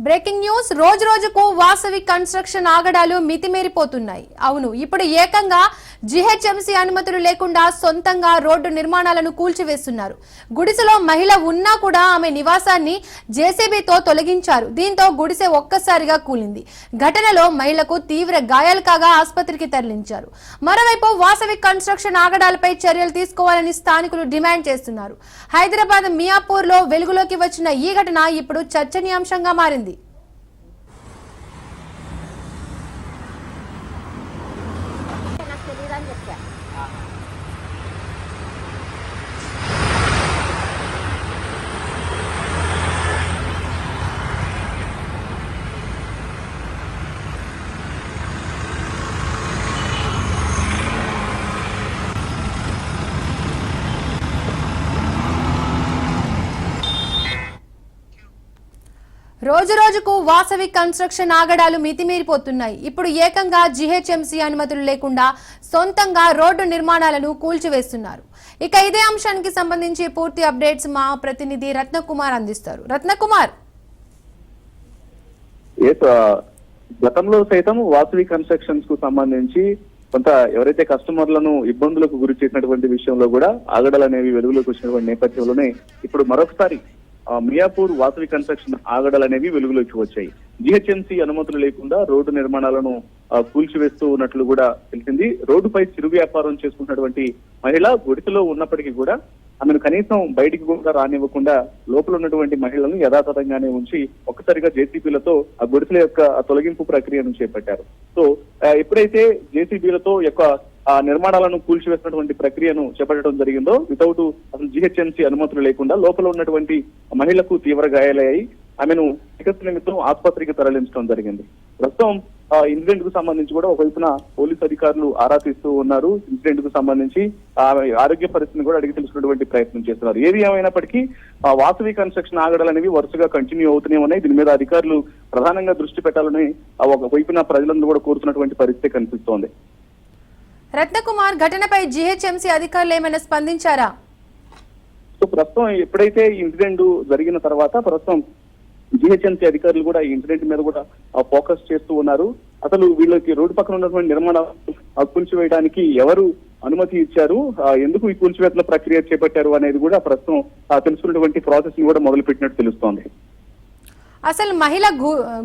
Breaking news రోజు రోజుకు Vasavi construction ఆగడాలు మితిమీరిపోతున్నాయి. అవును, ఇప్పుడు ఏకంగా జీహెచ్ఎంసీ అనుమతులు లేకుండా సొంతంగా రోడ్డు నిర్మాణాలను కూల్చివేస్తున్నారు. గుడిసెలో మహిళ ఉన్నా కూడా ఆమె నివాసాన్ని జేసీబీతో తొలగించారు. దీంతో గుడిసె ఒక్కసారిగా కూలింది. ఘటనలో మహిళకు తీవ్ర గాయాలు కాగా ఆసుపత్రికి తరలించారు. మరోవైపు వాసవి కన్స్ట్రక్షన్ ఆగడాలపై చర్యలు తీసుకోవాలని స్థానికులు డిమాండ్ చేస్తున్నారు. హైదరాబాద్ మియాపూర్ లో వెలుగులోకి వచ్చిన ఈ ఘటన ఇప్పుడు చర్చనీయాంశంగా మారింది. రోజు రోజుకు వాసవి కన్స్ట్రక్షన్ ఆగడాలు మితిమీరిపోతున్నాయి. ఇప్పుడు ఏకంగా జీహెచ్ఎంసీ అనుమతులు లేకుండా సొంతంగా రోడ్డు నిర్మాణాలను కూల్చివేస్తున్నారు. ఇక ఇదే అంశానికి సంబంధించి పూర్తి అప్డేట్స్ మా ప్రతినిధి రత్నకుమార్ అందిస్తారు. రత్నకుమార్, గతంలో సైతం వాసవి కన్స్ట్రక్షన్స్ కు సంబంధించి కొంత ఎవరైతే కస్టమర్లను ఇబ్బందులకు గురి చేసినటువంటి విషయంలో కూడా ఆగడాలు అనేవి వెలుగులోకి వచ్చినటువంటి నేపథ్యంలోనే ఇప్పుడు మరొకసారి మియాపూర్ వాసవి కన్స్ట్రక్షన్ ఆగడాలు అనేవి వెలుగులోకి వచ్చాయి. జీహెచ్ఎంసీ అనుమతులు లేకుండా రోడ్డు నిర్మాణాలను కూల్చివేస్తూ ఉన్నట్లు కూడా తెలిసింది. రోడ్డుపై చిరు వ్యాపారం చేసుకుంటున్నటువంటి మహిళ గుడిసెలో ఉన్నప్పటికీ కూడా ఆమెను కనీసం బయటికి కూడా రానివ్వకుండా లోపల ఉన్నటువంటి మహిళలను యథాతథంగానే ఉంచి ఒక్కసారిగా జేసీబీలతో ఆ గుడిసెల యొక్క తొలగింపు ప్రక్రియను చేపట్టారు. సో ఎప్పుడైతే జేసీబీలతో ఆ నిర్మాణాలను కూల్చివేసినటువంటి ప్రక్రియను చేపట్టడం జరిగిందో వితౌట్ అసలు జీహెచ్ఎంసీ అనుమతులు లేకుండా లోపల ఉన్నటువంటి మహిళకు తీవ్ర గాయాలయ్యాయి. ఆమెను చికిత్స నిమిత్తం ఆసుపత్రికి తరలించడం జరిగింది. ప్రస్తుతం ఇన్సిడెంట్ కు సంబంధించి కూడా ఒకవైపున పోలీసు అధికారులు ఆరా తీస్తూ ఉన్నారు. ఇన్సిడెంట్ కు సంబంధించి ఆరోగ్య పరిస్థితిని కూడా అడిగి తెలుసుకున్నటువంటి ప్రయత్నం చేస్తున్నారు. ఏది ఏమైనప్పటికీ వాసవి కన్స్ట్రక్షన్ ఆగడాలు అనేవి వరుసగా కంటిన్యూ అవుతూనే ఉన్నాయి. దీని మీద అధికారులు ప్రధానంగా దృష్టి పెట్టాలని ఒకవైపున ప్రజలందరూ కూడా కోరుతున్నటువంటి పరిస్థితి కనిపిస్తోంది. రత్నకుమార్, ఘటనపై జీహెచ్ఎంసీ అధికారులు ఏమైనా స్పందించారా? సో ప్రస్తుతం ఎప్పుడైతే ఇన్సిడెంట్ జరిగిన తర్వాత ప్రస్తుతం జీహెచ్ఎంసీ అధికారులు కూడా ఈ ఇన్సిడెంట్ మీద కూడా ఫోకస్ చేస్తూ ఉన్నారు. అసలు వీళ్ళకి రోడ్డు పక్కన ఉన్నటువంటి నిర్మాణాలు కూల్చివేయడానికి ఎవరు అనుమతి ఇచ్చారు, ఎందుకు ఈ కూల్చివేతల ప్రక్రియ చేపట్టారు అనేది కూడా ప్రస్తుతం తెలుసుకున్నటువంటి ప్రాసెస్ ని కూడా మొదలు పెట్టినట్టు తెలుస్తోంది. అసలు మహిళ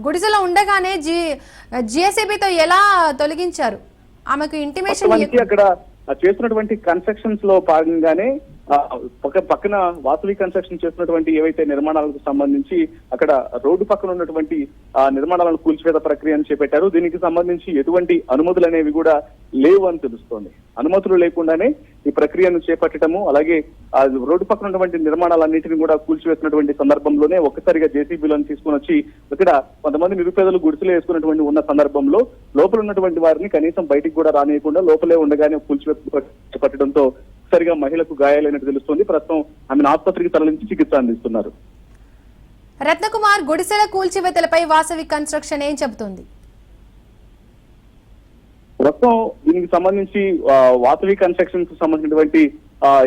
గుడిసెలో ఉండగానే జేసీబీతో ఎలా తొలగించారు? ఆమెకు ఇంటిమేషన్ అక్కడ చేస్తున్నటువంటి కన్స్ట్రక్షన్స్ లో భాగంగానే పక్కన వాసవి కన్స్ట్రక్షన్ చేస్తున్నటువంటి ఏవైతే నిర్మాణాలకు సంబంధించి అక్కడ రోడ్డు పక్కన ఉన్నటువంటి నిర్మాణాలను కూల్చివేత ప్రక్రియను చేపట్టారు. దీనికి సంబంధించి ఎటువంటి అనుమతులు అనేవి కూడా లేవు అని తెలుస్తోంది. అనుమతులు లేకుండానే ఈ ప్రక్రియను చేపట్టడము, అలాగే రోడ్డు పక్కన ఉన్నటువంటి నిర్మాణాలన్నింటినీ కూడా కూల్చివేసినటువంటి సందర్భంలోనే ఒక్కసారిగా జేసీబీలను తీసుకుని వచ్చి ఇక్కడ కొంతమంది నిరుపేదలు గుడిసెలు వేసుకున్నటువంటి ఉన్న సందర్భంలో లోపల ఉన్నటువంటి వారిని కనీసం బయటికి కూడా రానియకుండా లోపలే ఉండగానే కూల్చివేత చేపట్టడంతో సరిగా మహిళకు గాయాలైనట్టు తెలుస్తోంది. ప్రస్తుతం ఆమెను ఆసుపత్రికి తరలించి చికిత్స అందిస్తున్నారు. రత్నకుమార్, గుడిసెల కూల్చివేతలపై వాసవి కన్స్ట్రక్షన్ ఏం చెబుతుంది? ప్రస్తుతం దీనికి సంబంధించి వాసవి కన్స్ట్రక్షన్ కు సంబంధించినటువంటి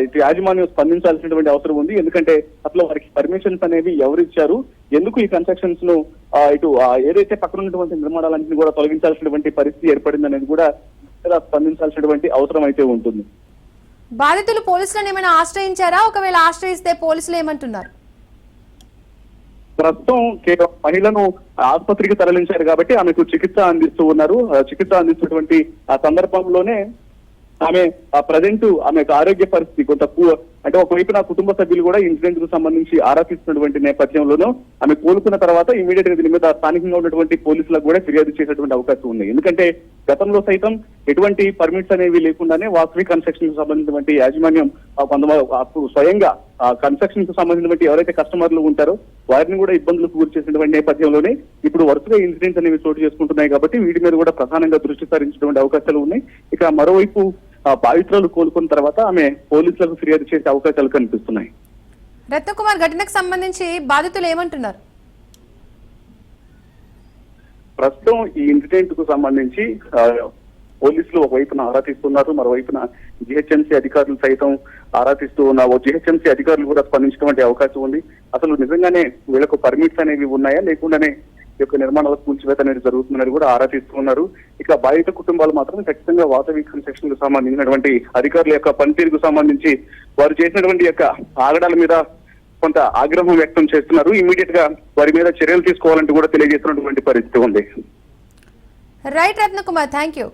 ఇటు యాజమాన్యం స్పందించాల్సినటువంటి అవసరం ఉంది. ఎందుకంటే అసలు వారికి పర్మిషన్స్ అనేవి ఎవరు ఇచ్చారు, ఎందుకు ఈ కన్స్ట్రక్షన్స్ ను ఇటు ఏదైతే పక్కన ఉన్నటువంటి నిర్మాణాలన్నింటినీ కూడా తొలగించాల్సినటువంటి పరిస్థితి ఏర్పడింది అనేది కూడా స్పందించాల్సినటువంటి అవసరం అయితే ఉంటుంది. బాధితులు పోలీసులను ఏమైనా ఆశ్రయించారా? ఒకవేళ ఆశ్రయిస్తే పోలీసులు ఏమంటున్నారు? ప్రస్తుతం కేవలం మహిళను ఆసుపత్రికి తరలించారు కాబట్టి ఆమెకు చికిత్స అందిస్తూ ఉన్నారు. చికిత్స అందిస్తున్నటువంటి ఆ సందర్భంలోనే ఆమె ప్రజెంట్ ఆమె ఆరోగ్య పరిస్థితి కొంత అంటే ఒకవైపు కుటుంబ సభ్యులు కూడా ఇన్సిడెంట్ కు సంబంధించి ఆరా తీస్తున్నటువంటి నేపథ్యంలోనూ ఆమె కోలుకున్న తర్వాత ఇమీడియట్ గా దీని మీద స్థానికంగా ఉన్నటువంటి పోలీసులకు కూడా ఫిర్యాదు చేసేటువంటి అవకాశం ఉంది. ఎందుకంటే గతంలో సైతం ఎటువంటి పర్మిట్స్ అనేవి లేకుండానే వాసవి కన్స్ట్రక్షన్ కు సంబంధించినటువంటి యాజమాన్యం కొంతమంది స్వయంగా కన్స్ట్రక్షన్ కు సంబంధించినటువంటి ఎవరైతే కస్టమర్లు ఉంటారో వారిని కూడా ఇబ్బందులకు గురి చేసినటువంటి నేపథ్యంలోనే ఇప్పుడు వరుసగా ఇన్సిడెంట్స్ అనేవి చోటు చేసుకుంటున్నాయి. కాబట్టి వీటి మీద కూడా ప్రధానంగా దృష్టి సారించినటువంటి అవకాశాలు ఉన్నాయి. ఇక మరోవైపు బాధితులు కోలుకున్న తర్వాత ఆమె పోలీసులకు ఫిర్యాదు చేసే అవకాశాలు కనిపిస్తున్నాయి. రత్నకుమార్, ఘటనకు సంబంధించి బాధితులు ఏమంటున్నారు? ప్రస్తుతం ఈ ఇన్సిడెంట్ కు సంబంధించి పోలీసులు ఒకవైపున ఆరా తీస్తున్నారు, మరోవైపున జీహెచ్ఎంసీ అధికారులు సైతం ఆరా తీస్తూ ఉన్నారు. జీహెచ్ఎంసీ అధికారులు కూడా స్పందించినటువంటి అవకాశం ఉంది. అసలు నిజంగానే వీళ్ళకు పర్మిట్స్ అనేవి ఉన్నాయా, లేకుండానే ఈ యొక్క నిర్మాణాల కూల్చివేత అనేది జరుగుతుందని కూడా ఆరా తీస్తూ ఉన్నారు. ఇక బాధిత కుటుంబాలు మాత్రం ఖచ్చితంగా వాసవి కన్స్ట్రక్షన్ కు సంబంధించినటువంటి అధికారుల యొక్క పనితీరుకు సంబంధించి వారు చేసినటువంటి యొక్క ఆగడాల మీద కొంత ఆగ్రహం వ్యక్తం చేస్తున్నారు. ఇమీడియట్ గా వారి మీద చర్యలు తీసుకోవాలంటూ కూడా తెలియజేస్తున్నటువంటి పరిస్థితి ఉంది. Right Ratnakumar, thank you.